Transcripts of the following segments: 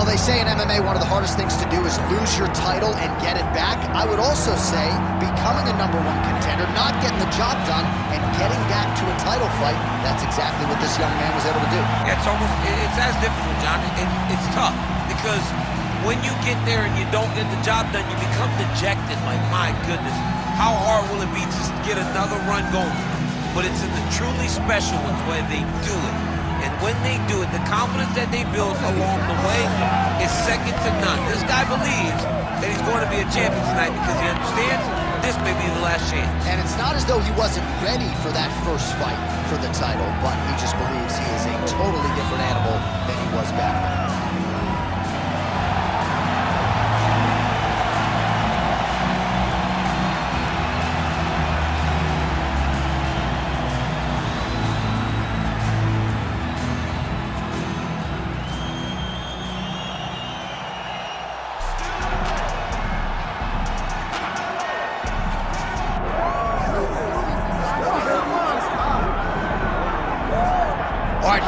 They say in MMA one of the hardest things to do is lose your title and get it back. I would also say becoming a #1 contender, not getting the job done, and getting back to a title fight, that's exactly what this young man was able to do. Yeah, it's as difficult, John. It's tough because when you get there and you don't get the job done, you become dejected. Like, my goodness, how hard will it be to get another run going? But it's in the truly special ones where they do it. And when they do it, the confidence that they build along the way is second to none. This guy believes that he's going to be a champion tonight because he understands this may be the last chance. And it's not as though he wasn't ready for that first fight for the title, but he just believes he is a totally different animal than he was back then.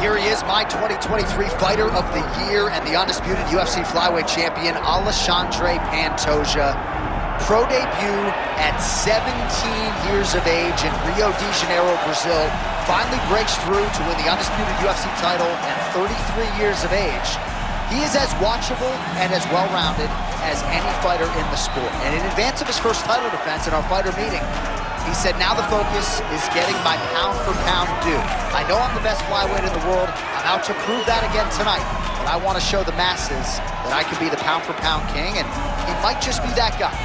Here he is, my 2023 Fighter of the Year and the undisputed UFC Flyweight Champion, Alexandre Pantoja. Pro debut at 17 years of age in Rio de Janeiro, Brazil. Finally breaks through to win the undisputed UFC title at 33 years of age. He is as watchable and as well-rounded as any fighter in the sport. And in advance of his first title defense in our fighter meeting, he said, now the focus is getting my pound-for-pound due. I know I'm the best flyweight in the world. I'm out to prove that again tonight. But I want to show the masses that I can be the pound-for-pound king, and he might just be that guy. All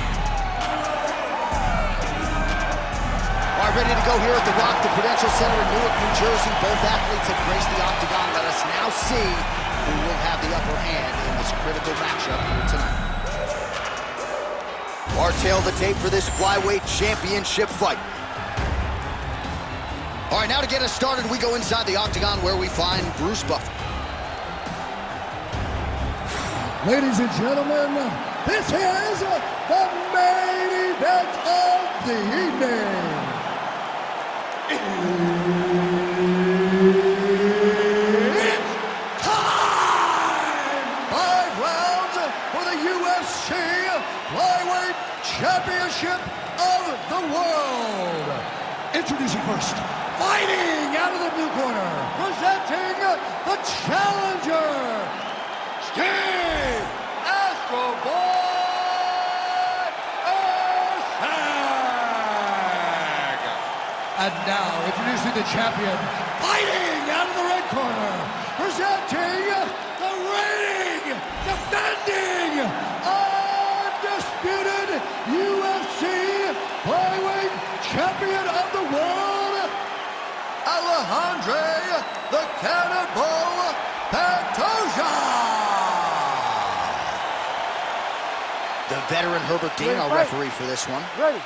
right, ready to go here at the Rock, the Prudential Center in Newark, New Jersey. Both athletes have graced the Octagon. Let us now see who will have the upper hand in this critical matchup here tonight. Our tail the tape for this Flyweight Championship fight. All right, now to get us started, we go inside the Octagon where we find Bruce Buffer. Ladies and gentlemen, this is the main event of the evening. It's time! 5 rounds for the UFC Flyweight Championship of the world. Introducing first, fighting out of the blue corner, presenting the challenger, Steve Astro Boy Erceg. And now, introducing the champion, fighting out of the red corner, presenting the reigning, defending, undisputed UFC Flyweight Champion of the world, Alexandre the Cannonball Pantoja. The veteran Herbert Dean, our referee for this one. Ready.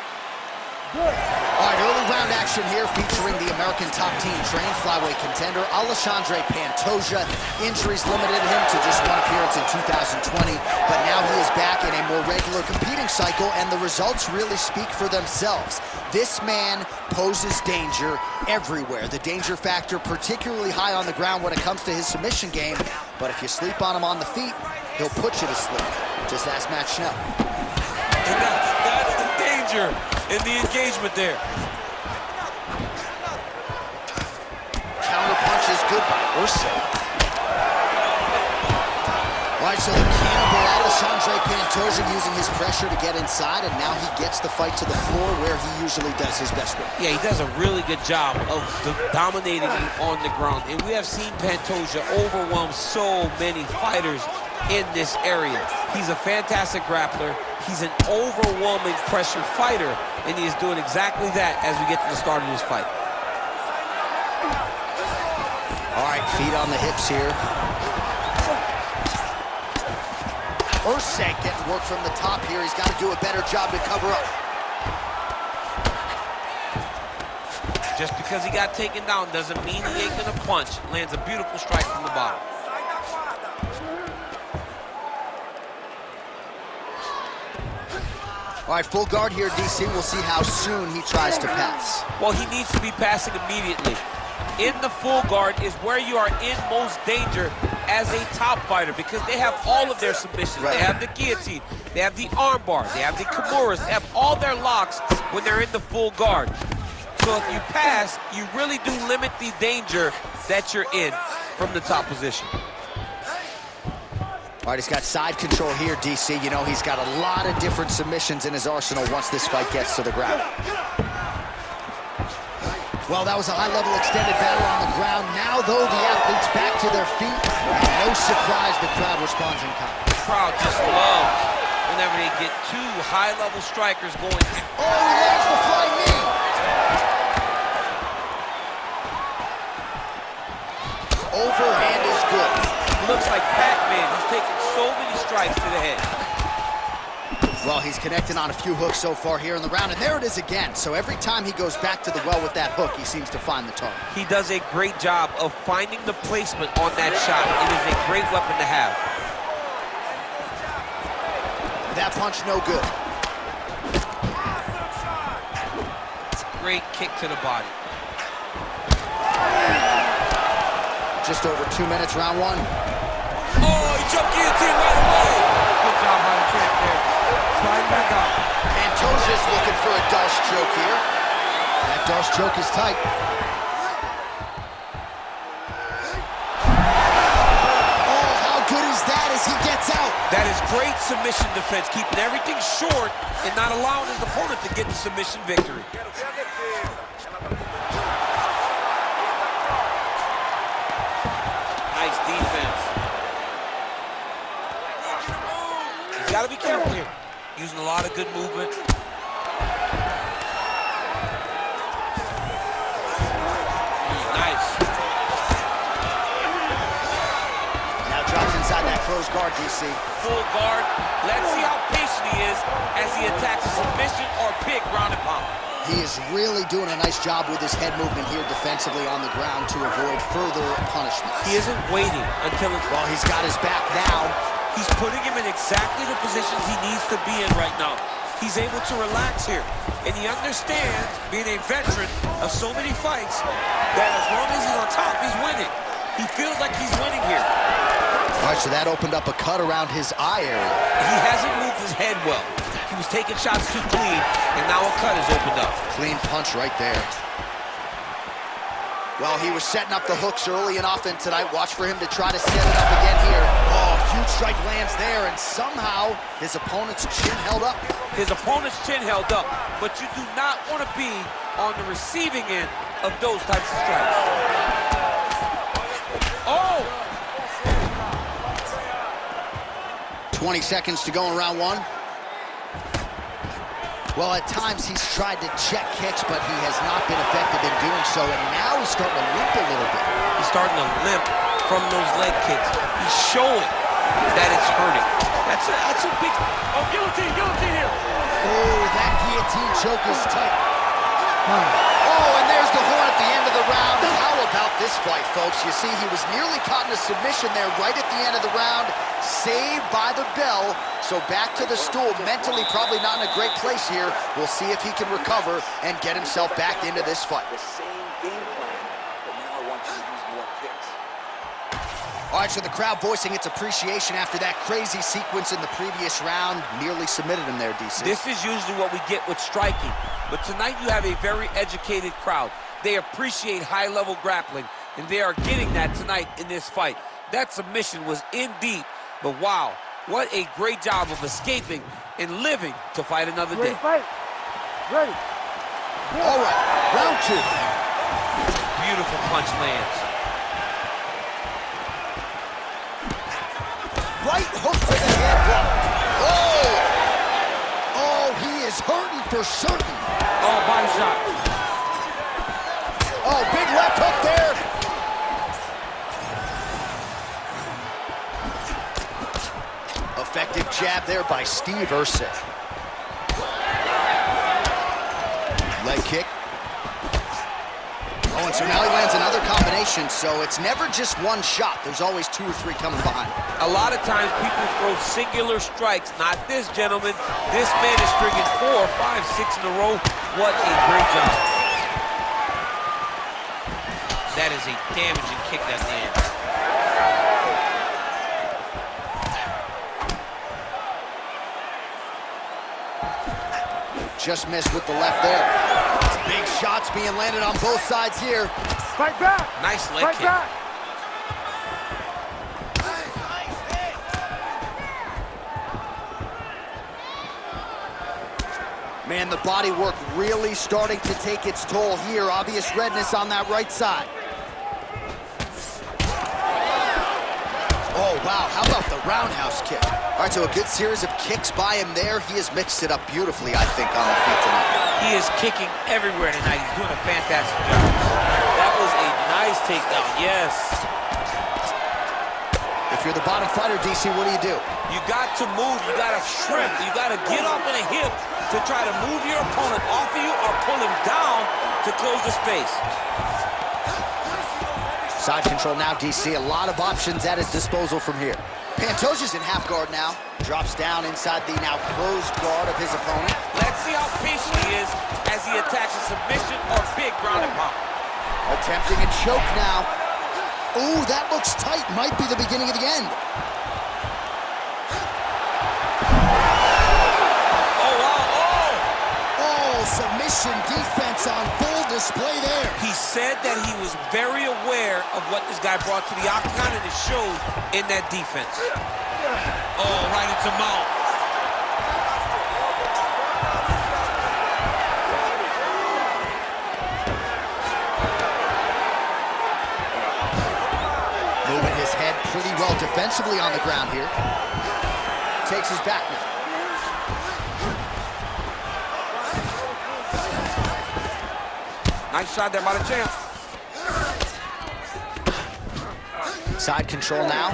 Good. All right, early round action here featuring the American top team trained flyweight contender Alexandre Pantoja. Injuries limited him to just one appearance in 2020, but now he is back in a more regular competing cycle, and the results really speak for themselves. This man poses danger everywhere. The danger factor particularly high on the ground when it comes to his submission game, but if you sleep on him on the feet, he'll put you to sleep. Just ask Matt Schnell. And that's the danger in the engagement there. Counter punch is good by Erceg. All right, so the cannibal Alexandre Pantoja using his pressure to get inside, and now he gets the fight to the floor where he usually does his best work. Yeah, he does a really good job of dominating on the ground. And we have seen Pantoja overwhelm so many fighters in this area. He's a fantastic grappler. He's an overwhelming pressure fighter, and he is doing exactly that as we get to the start of this fight. All right, feet on the hips here. Erceg getting work from the top here. He's got to do a better job to cover up. Just because he got taken down doesn't mean he ain't gonna punch. Lands a beautiful strike from the bottom. All right, full guard here, DC. We'll see how soon he tries to pass. Well, he needs to be passing immediately. In the full guard is where you are in most danger as a top fighter, because they have all of their submissions. Right. They have the guillotine, they have the armbar, they have the kimuras, they have all their locks when they're in the full guard. So if you pass, you really do limit the danger that you're in from the top position. All right, he's got side control here, DC. You know, he's got a lot of different submissions in his arsenal once this fight gets to the ground. Well, that was a high-level extended battle on the ground. Now, though, the athletes back to their feet. And no surprise, the crowd responds in kind. The crowd just loves whenever they get two high-level strikers going. Oh, he lands the flying knee. Overhand is good. Looks like Pac-Man. He's taking so many strikes to the head. Well, he's connecting on a few hooks so far here in the round, and there it is again. So every time he goes back to the well with that hook, he seems to find the target. He does a great job of finding the placement on that shot. It is a great weapon to have. That punch no good. Great kick to the body. Just over 2 minutes, round one. Oh, he jumped guillotine right away. Good job by the champ there. Slide back up. Pantoja's looking for a Dutch choke here. That Dutch choke is tight. Oh, how good is that as he gets out? That is great submission defense, keeping everything short and not allowing his opponent to get the submission victory. Nice defense. He's got to be careful here. Using a lot of good movement. Nice. Now drops inside that closed guard, DC. Full guard. Let's see how patient he is as he attacks a submission or big ground and pound. He is really doing a nice job with his head movement here defensively on the ground to avoid further punishment. He isn't waiting until it's... Well, he's got his back now. He's putting him in exactly the positions he needs to be in right now. He's able to relax here. And he understands, being a veteran of so many fights, that as long as he's on top, he's winning. He feels like he's winning here. All right, so that opened up a cut around his eye area. He hasn't moved his head well. He was taking shots too clean, and now a cut has opened up. Clean punch right there. Well, he was setting up the hooks early and often tonight. Watch for him to try to set it up again here. Oh, huge strike lands there, and somehow his opponent's chin held up. His opponent's chin held up, but you do not want to be on the receiving end of those types of strikes. Oh! 20 seconds to go in round one. Well, at times he's tried to check kicks, but he has not been effective in doing so, and now he's starting to limp a little bit. He's starting to limp from those leg kicks. He's showing that it's hurting. That's a big... Oh, guillotine here. Oh, that guillotine choke is tight. Oh, and there's the horn at the end of the round. How about this fight, folks? You see, he was nearly caught in a submission there right at the end of the round. Saved by the bell. So back to the stool. Mentally probably not in a great place here. We'll see if he can recover and get himself back into this fight. The same game plan, but now I want you to use more kicks. All right, so the crowd voicing its appreciation after that crazy sequence in the previous round. Nearly submitted him there, DC. This is usually what we get with striking. But tonight you have a very educated crowd. They appreciate high-level grappling, and they are getting that tonight in this fight. That submission was in deep, but wow, what a great job of escaping and living to fight another day. Fight. Ready. All right, round two. Beautiful punch lands. Right hook to the head blocked. Oh! Oh, he is hurting for certain. Oh, body shot. Oh, big left hook there. Effective jab there by Steve Erceg. Leg kick. Oh, and so now he lands another combination, so it's never just one shot. There's always 2 or 3 coming behind. A lot of times people throw singular strikes. Not this gentleman. This man is stringing 4, 5, 6 in a row. What a great job. That is a damaging kick that lands. Just missed with the left there. Big shots being landed on both sides here. Fight back! Nice leg Fight kick. back! Man, the body work really starting to take its toll here. Obvious redness on that right side. Oh, wow, how about the roundhouse kick? All right, so a good series of kicks by him there. He has mixed it up beautifully, I think, on the feet tonight. He is kicking everywhere tonight. He's doing a fantastic job. That was a nice takedown, yes. If you're the bottom fighter, DC, what do? You got to move, you got to shrimp, you got to get off in a hip to try to move your opponent off of you or pull him down to close the space. Side control now, DC. A lot of options at his disposal from here. Pantoja's in half guard now. Drops down inside the now closed guard of his opponent. Let's see how patient he is as he attacks a submission or big ground and pound. Attempting a choke now. Ooh, that looks tight. Might be the beginning of the end. Oh, wow, oh! Oh, submission defense on full display there. He said that he was very aware of what this guy brought to the Octagon, and it showed in that defense. Oh, right into mount. Moving his head pretty well defensively on the ground here. Takes his back now. Nice shot there by the champ. Side control now.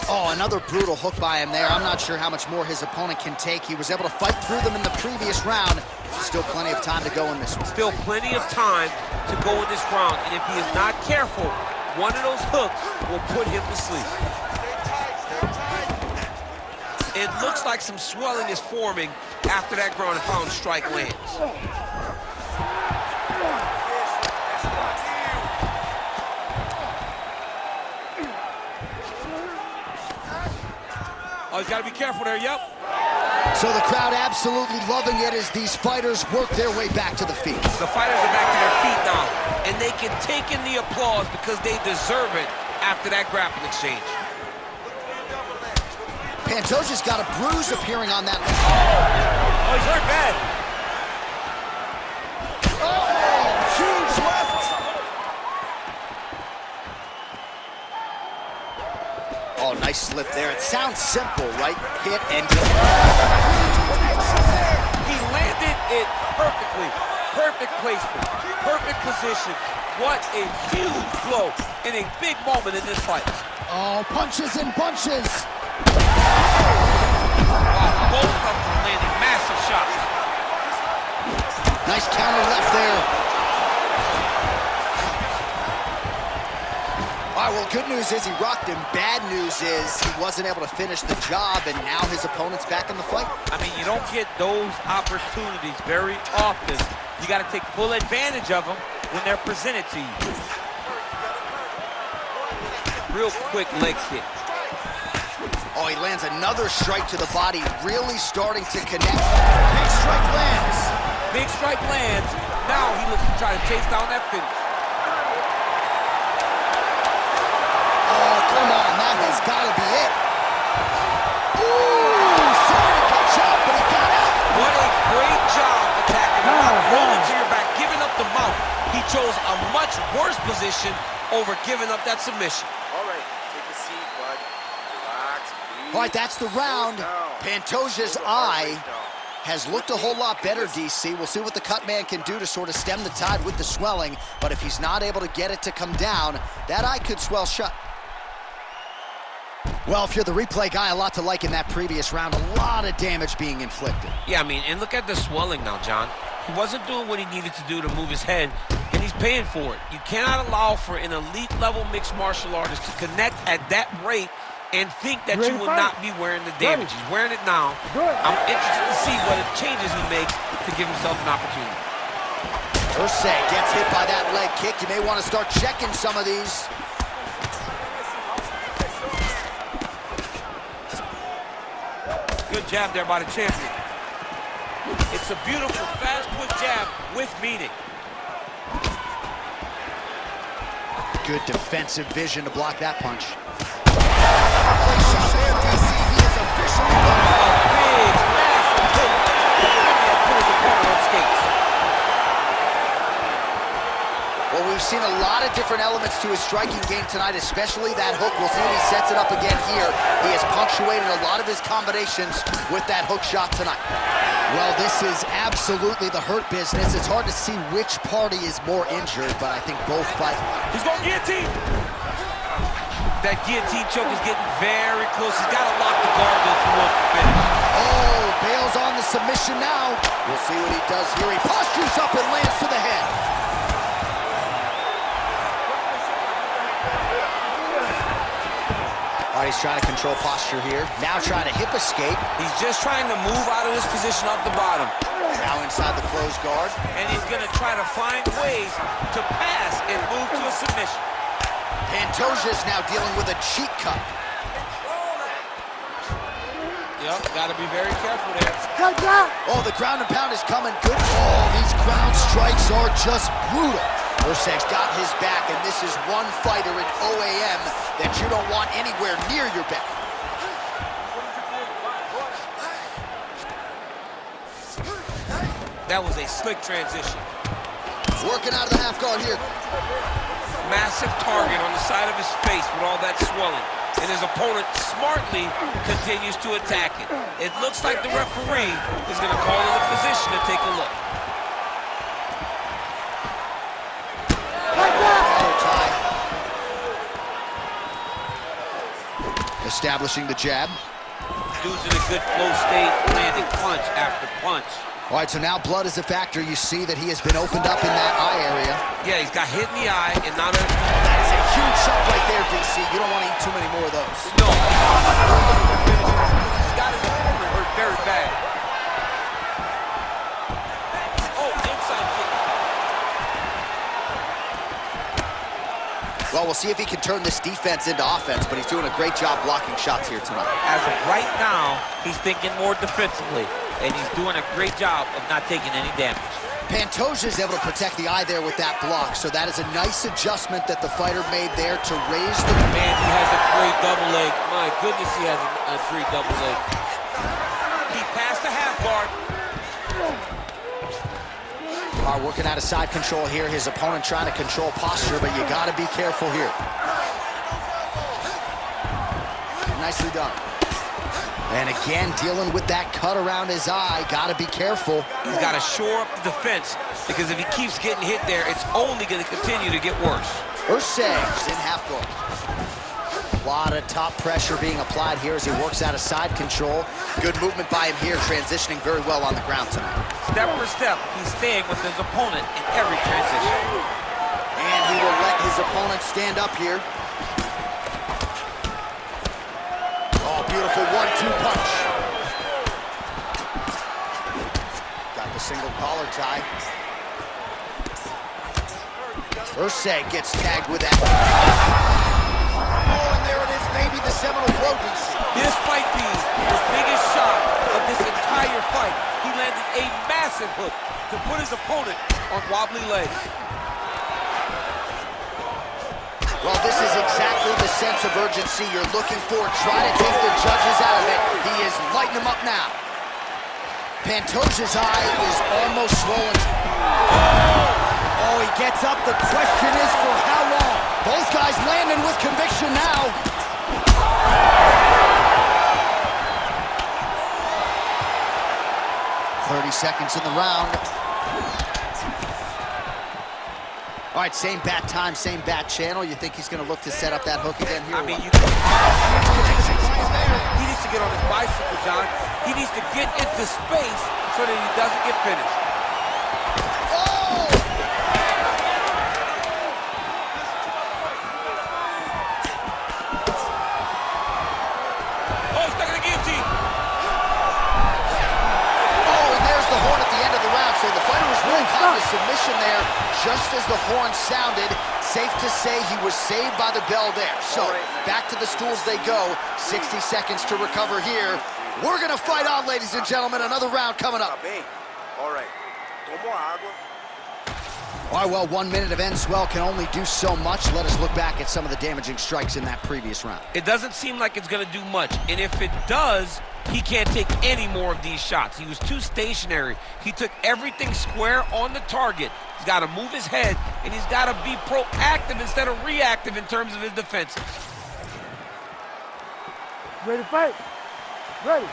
Oh, another brutal hook by him there. I'm not sure how much more his opponent can take. He was able to fight through them in the previous round. Still plenty of time to go in this one. Still plenty of time to go in this round, and if he is not careful, one of those hooks will put him to sleep. It looks like some swelling is forming after that ground and pound strike lands. Oh, he's got to be careful there, yep. So the crowd absolutely loving it as these fighters work their way back to the feet. The fighters are back to their feet now, and they can take in the applause because they deserve it after that grappling exchange. Pantoja's got a bruise appearing on that left. Oh, he's hurt bad. Oh, huge left. Oh, nice slip there. It sounds simple, right? Hit and go. He landed it perfectly. Perfect placement, perfect position. What a huge blow in a big moment in this fight. Oh, punches and bunches. Wow, both of them landing massive shots. Nice counter left there. All right, well, good news is he rocked him. Bad news is he wasn't able to finish the job, and now his opponent's back in the fight. I mean, you don't get those opportunities very often. You got to take full advantage of them when they're presented to you. Real quick leg kick. Oh, he lands another strike to the body, really starting to connect. Big strike lands. Big strike lands. Now he looks to try to chase down that finish. Oh, come on, that has got to be it. Ooh, sorry to catch up, but he got out. What a great job attacking him. Rolling to your back, giving up the mount. He chose a much worse position over giving up that submission. All right, take a seat, bud. Relax, please. All right, that's the round. Pantoja's eye has looked a whole lot better, DC. We'll see what the cut man can do to sort of stem the tide with the swelling, but if he's not able to get it to come down, that eye could swell shut. Well, if you're the replay guy, a lot to like in that previous round. A lot of damage being inflicted. Yeah, I mean, and look at the swelling now, John. He wasn't doing what he needed to do to move his head, and he's paying for it. You cannot allow for an elite-level mixed martial artist to connect at that rate and think that you will not be wearing the damage. He's wearing it now. I'm interested to see what changes he makes to give himself an opportunity. Erceg gets hit by that leg kick. You may want to start checking some of these. Good jab there by the champion. It's a beautiful, fast-put jab with meaning. Good defensive vision to block that punch. Well, we've seen a lot of different elements to his striking game tonight, especially that hook. We'll see if he sets it up again here. He has punctuated a lot of his combinations with that hook shot tonight. Well, this is absolutely the hurt business. It's hard to see which party is more injured, but I think both fight. He's going guillotine. That guillotine choke is getting very close. He's got to lock the guard if he wants to finish. Oh, bails on the submission now. We'll see what he does here. He postures up and lands to the head. All right, he's trying to control posture here. Now trying to hip escape. He's just trying to move out of this position off the bottom. Now inside the closed guard. And he's going to try to find ways to pass and move to a submission. Pantoja's now dealing with a cheek cut. Yep, got to be very careful there. Oh, the ground and pound is coming. Good. Oh, these ground strikes are just brutal. Erceg's got his back, and this is one fighter in OAM that you don't want anywhere near your back. That was a slick transition. Working out of the half guard here. Massive target on the side of his face with all that swelling. And his opponent smartly continues to attack it. It looks like the referee is going to call in a position to take a look. Establishing the jab. Dude's in a good flow state, landing punch after punch. All right, so now blood is a factor. You see that he has been opened up in that eye area. Yeah, he's got hit in the eye, and now there's... That is a huge shot right there, DC. You don't want to eat too many more of those. No. He's got his opponent hurt very bad. Oh, inside kick. Well, we'll see if he can turn this defense into offense, but he's doing a great job blocking shots here tonight. As of right now, he's thinking more defensively, and he's doing a great job of not taking any damage. Pantoja is able to protect the eye there with that block, so that is a nice adjustment that the fighter made there to raise the... Man, he has a great double leg. My goodness, he has a great double leg. He passed the half guard. Working out of side control here. His opponent trying to control posture, but you got to be careful here. Nicely done. And again, dealing with that cut around his eye. Got to be careful. He's got to shore up the defense, because if he keeps getting hit there, it's only going to continue to get worse. Erceg's in half guard. A lot of top pressure being applied here as he works out of side control. Good movement by him here, transitioning very well on the ground tonight. Step for step, he's staying with his opponent in every transition. And he will let his opponent stand up here. Oh, beautiful 1-2 punch. Got the single collar tie. Erceg gets tagged with that. Oh, and there it is, maybe the seminal blow, DC. This might be the biggest shot of this entire fight. He landed a massive hook to put his opponent on wobbly legs. Well, this is exactly the sense of urgency you're looking for. Try to take the judges out of it. He is lighting them up now. Pantoja's eye is almost swollen. Oh, he gets up. The question is for how long? Both guys landing with conviction now. "30 seconds in the round. All right, same bat time, same bat channel. You think he's going to look to set up that hook again here? I mean, he needs to get on his bicycle, John. He needs to get into space so that he doesn't get finished. just as the horn sounded, safe to say he was saved by the bell there. So, back to the stools they go. 60 seconds to recover here. We're gonna fight on, ladies and gentlemen. Another round coming up. All right. All right, well, 1 minute of end swell can only do so much. Let us look back at some of the damaging strikes in that previous round. It doesn't seem like it's going to do much, and if it does, he can't take any more of these shots. He was too stationary. He took everything square on the target. He's got to move his head, and he's got to be proactive instead of reactive in terms of his defenses. Ready to fight? Ready.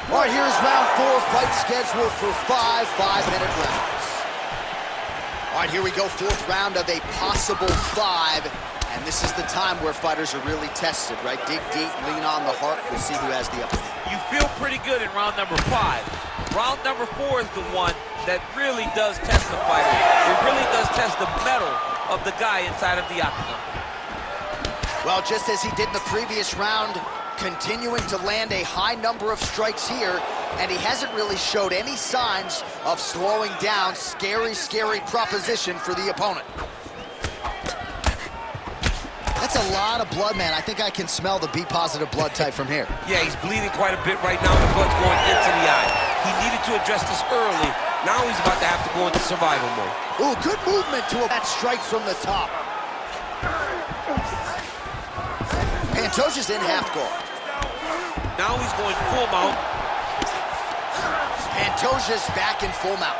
All right, here's round 4, fight scheduled for 5 5-minute rounds. All right, here we go, 4th round of a possible 5, and this is the time where fighters are really tested, right? Dig deep, lean on the heart, we'll see who has the upper hand. You feel pretty good in round number 5. Round number 4 is the one that really does test the fighter. It really does test the mettle of the guy inside of the octagon. Well, just as he did in the previous round, continuing to land a high number of strikes here, and he hasn't really showed any signs of slowing down. Scary, scary proposition for the opponent. That's a lot of blood, man. I think I can smell the B-positive blood type from here. Yeah, he's bleeding quite a bit right now. The blood's going into the eye. He needed to address this early. Now he's about to have to go into survival mode. Ooh, good movement to that strike from the top. Pantoja's in half guard. Now he's going full mount. Pantoja's back in full mount.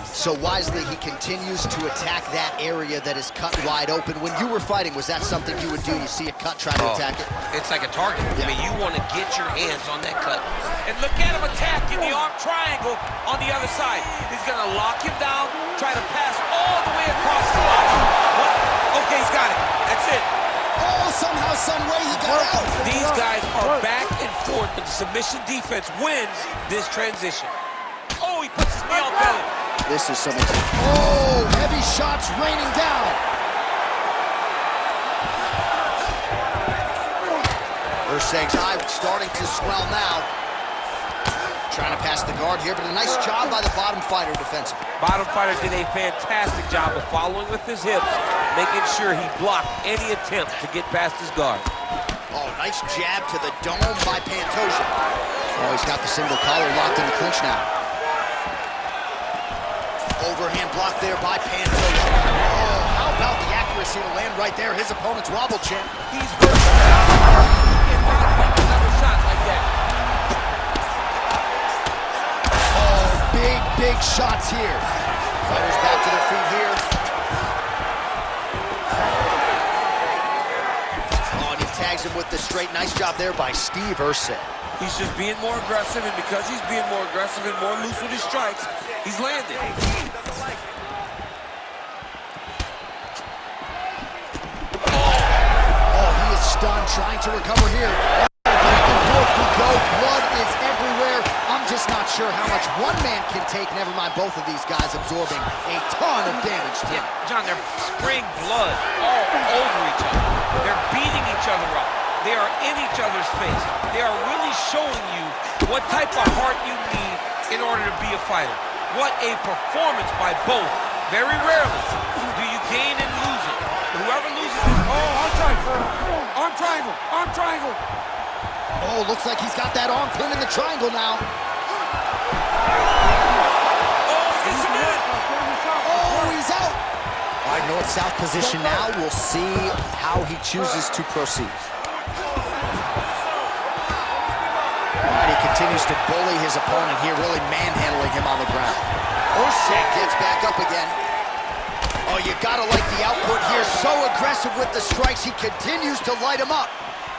So wisely, he continues to attack that area that is cut wide open. When you were fighting, was that something you would do? You see a cut, try to attack it? It's like a target. Yeah. I mean, you want to get your hands on that cut. And look at him attacking the arm triangle on the other side. He's going to lock him down, try to pass all the way across the line. What? Okay, he's got it. That's it. Oh, somehow, some way he got out. These guys are back and forth, but the submission defense wins this transition. Oh, he puts his knee on belly. This is something. Oh, heavy shots raining down. Erceg's eye starting to swell now. Trying to pass the guard here, but a nice job by the bottom fighter defensively. Bottom fighter did a fantastic job of following with his hips, making sure he blocked any attempt to get past his guard. Oh, nice jab to the dome by Pantoja. Oh, he's got the single collar locked in the clinch now. Overhand block there by Pantoja. Oh, how about the accuracy to land right there? His opponent's wobble chin. He's versatile. He cannot make another shot like that. Big shots here. Fighters back to their feet here. Oh, and he tags him with the straight. Nice job there by Steve Erceg. He's just being more aggressive, and because he's being more aggressive and more loose with his strikes, he's landing. Oh, he is stunned, trying to recover here. Back and forth we go. Blood is everywhere. I'm just not sure how much one man can take, never mind both of these guys absorbing a ton of damage. Yeah, John, they're spraying blood all over each other. They're beating each other up. They are in each other's face. They are really showing you what type of heart you need in order to be a fighter. What a performance by both. Very rarely do you gain and lose it. Whoever loses is, oh, arm triangle, arm triangle, arm triangle. Oh, looks like he's got that arm pin in the triangle now. Oh, he's out. All right, north-south position now. We'll see how he chooses to proceed. All right, he continues to bully his opponent here, really manhandling him on the ground. Erceg gets back up again. Oh, you gotta like the output here. So aggressive with the strikes. He continues to light him up.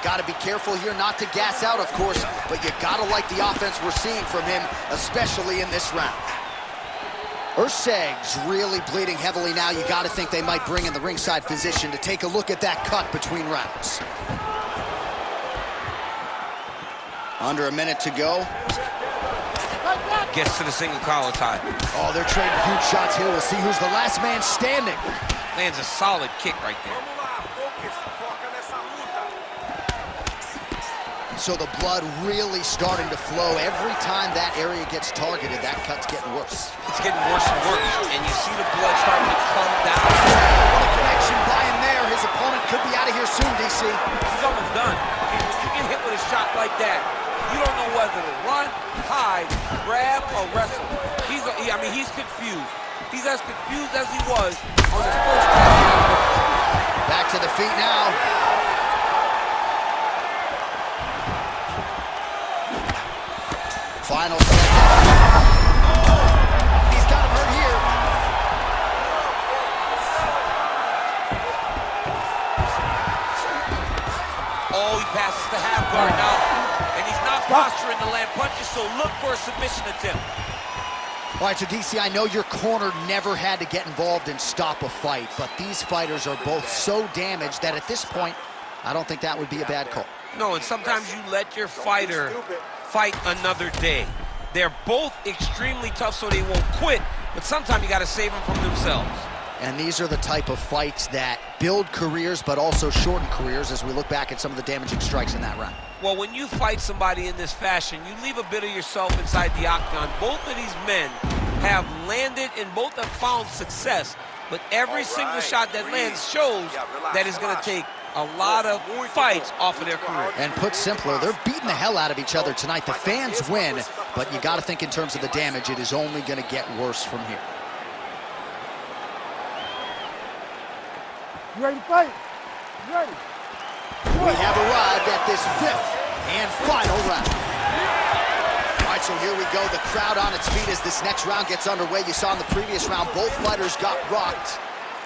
Gotta be careful here not to gas out, of course, but you gotta like the offense we're seeing from him, especially in this round. Erceg's really bleeding heavily now. You gotta think they might bring in the ringside physician to take a look at that cut between rounds. Under a minute to go. Gets to the single collar tie. Oh, they're trading huge shots here. We'll see who's the last man standing. Lands a solid kick right there. So the blood really starting to flow. Every time that area gets targeted, that cut's getting worse. It's getting worse and worse, and you see the blood starting to come down. What a connection by him there. His opponent could be out of here soon, DC. He's almost done. I mean, when you get hit with a shot like that, you don't know whether to run, hide, grab, or wrestle. He's confused. He's as confused as he was on his first time. Back to the feet now. Final second. He's got him hurt here. Oh, he passes the half guard now. And he's not posturing to land punches, so look for a submission attempt. All right, so DC, I know your corner never had to get involved and stop a fight, but these fighters are both so damaged that at this point, I don't think that would be a bad call. No, and sometimes you let your fighter fight another day. They're both extremely tough, so they won't quit, but sometimes you got to save them from themselves. And these are the type of fights that build careers, but also shorten careers as we look back at some of the damaging strikes in that round. Well, when you fight somebody in this fashion, you leave a bit of yourself inside the octagon. Both of these men have landed and both have found success, but every single shot that lands shows that it's going to take a lot of fights off of their career. And put simpler, they're beating the hell out of each other tonight. The fans win, but you got to think in terms of the damage, it is only going to get worse from here. You ready to fight? You ready? We have arrived at this fifth and final round. All right, so here we go. The crowd on its feet as this next round gets underway. You saw in the previous round, both fighters got rocked.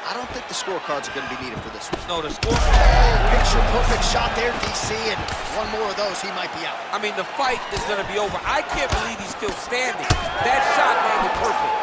I don't think the scorecards are going to be needed for this one. No, the score. Picture perfect shot there, DC, and one more of those, he might be out. I mean, the fight is going to be over. I can't believe he's still standing. That shot landed perfect.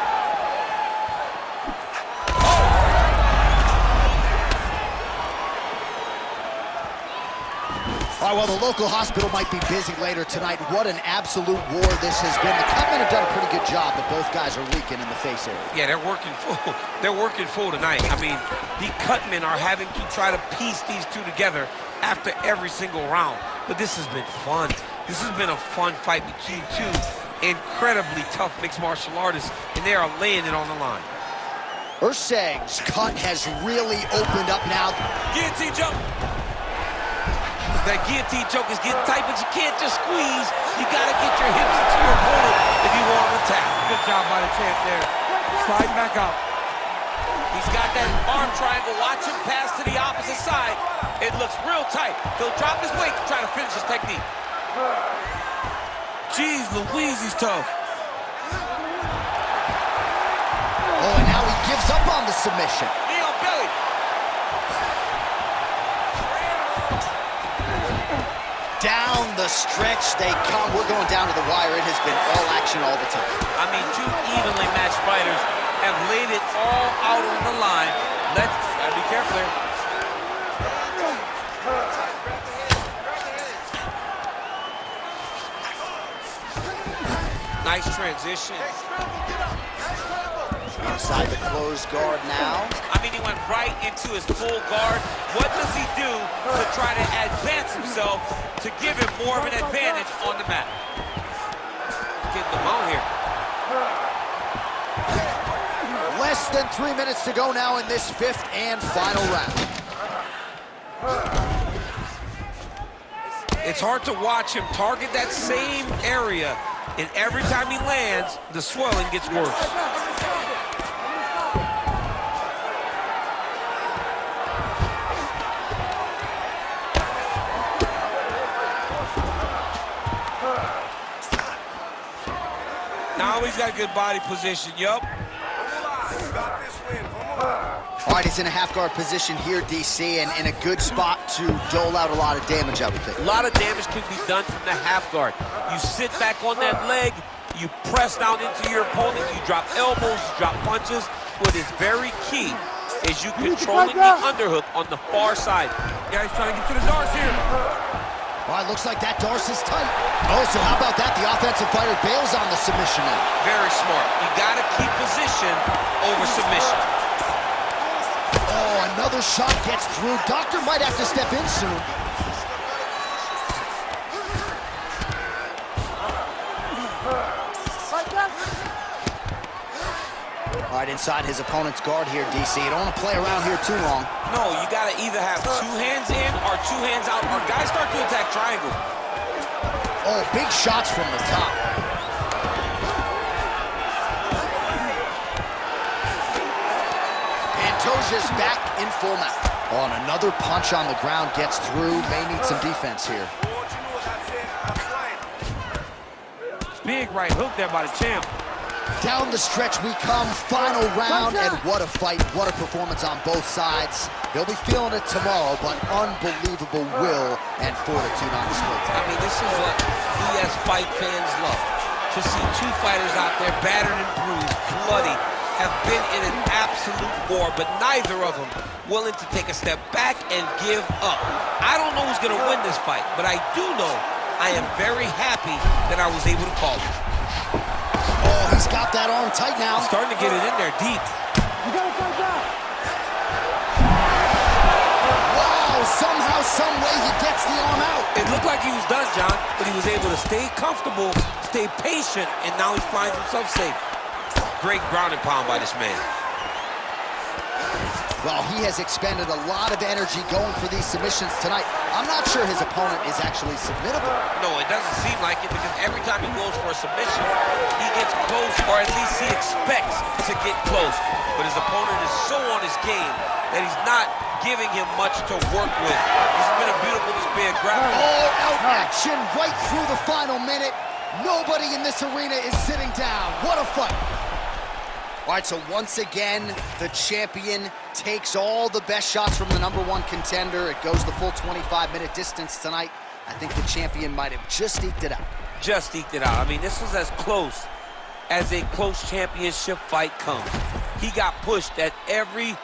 All right, well, the local hospital might be busy later tonight. What an absolute war this has been. The cutmen have done a pretty good job, but both guys are leaking in the face area. Yeah, they're working full. They're working full tonight. I mean, the cutmen are having to try to piece these two together after every single round. But this has been fun. This has been a fun fight between two incredibly tough mixed martial artists, and they are laying it on the line. Erceg's cut has really opened up now. Guillotine jump. That guillotine choke is getting tight, but you can't just squeeze. You got to get your hips into your opponent if you want to attack. Good job by the champ there. Sliding back out. He's got that arm triangle. Watch him pass to the opposite side. It looks real tight. He'll drop his weight to try to finish his technique. Jeez Louise, he's tough. Oh, and now he gives up on the submission. Knee on belly. Down the stretch they come. We're going down to the wire. It has been all action all the time. I mean, two evenly matched fighters have laid it all out on the line. Gotta be careful there. Nice transition. Inside the closed guard now. I mean, he went right into his full guard. What does he do to try to advance himself to give him more of an advantage on the mat? Getting the mount here. Less than 3 minutes to go now in this fifth and final round. It's hard to watch him target that same area, and every time he lands, the swelling gets worse. Now he's got good body position, yup. All right, he's in a half-guard position here, DC, and in a good spot to dole out a lot of damage, I would think. A lot of damage can be done from the half guard. You sit back on that leg, you press down into your opponent, you drop elbows, you drop punches. What is very key is you controlling the underhook on the far side. Yeah, he's trying to get to the darts here. All right, looks like that Darce is tight. Oh, so how about that? The offensive fighter bails on the submission now. Very smart. You got to keep position over submission. Oh, another shot gets through. Doctor might have to step in soon. All right, inside his opponent's guard here, DC. You don't want to play around here too long. No, you got to either have 2 hands in or 2 hands out, or guys start to attack triangle. Oh, big shots from the top. Pantoja's back in full mount. Oh, and another punch on the ground gets through. May need some defense here. Big right hook there by the champ. Down the stretch we come, final round, and what a fight, what a performance on both sides. They'll be feeling it tomorrow, but unbelievable will and fortitude on display. I mean, this is what we as fight fans love. To see 2 fighters out there battered and bruised, bloody, have been in an absolute war, but neither of them willing to take a step back and give up. I don't know who's going to win this fight, but I do know I am very happy that I was able to call it. Oh, he's got that arm tight now. He's starting to get it in there deep. You gotta fight back. Wow, somehow, some way he gets the arm out. It looked like he was done, John, but he was able to stay comfortable, stay patient, and now he finds himself safe. Great ground and pound by this man. Well, he has expended a lot of energy going for these submissions tonight. I'm not sure his opponent is actually submittable. No, it doesn't seem like it, because every time he goes for a submission, he gets close, or at least he expects to get close. But his opponent is so on his game that he's not giving him much to work with. This has been a beautiful display of grappling. All-out action right through the final minute. Nobody in this arena is sitting down. What a fight. All right, so once again, the champion takes all the best shots from the #1 contender. It goes the full 25-minute distance tonight. I think the champion might have just eked it out. Just eked it out. I mean, this was as close as a close championship fight comes. He got pushed at every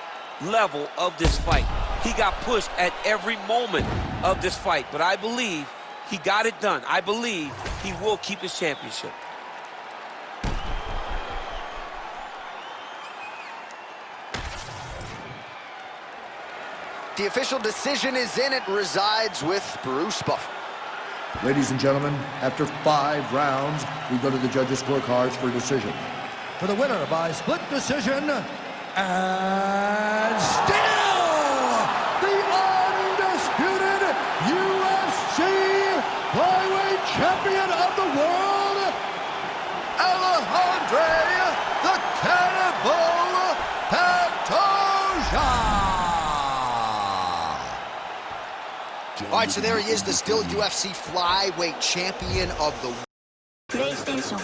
level of this fight. He got pushed at every moment of this fight. But I believe he got it done. I believe he will keep his championship. The official decision is in. It resides with Bruce Buffer. Ladies and gentlemen, after 5 rounds, we go to the judges' scorecards for a decision. For the winner by split decision, and still the undisputed UFC Flyweight Champion of the world, Alexandre the Cannibal Pantoja. All right, so there he is, the still UFC Flyweight Champion of the world. PlayStation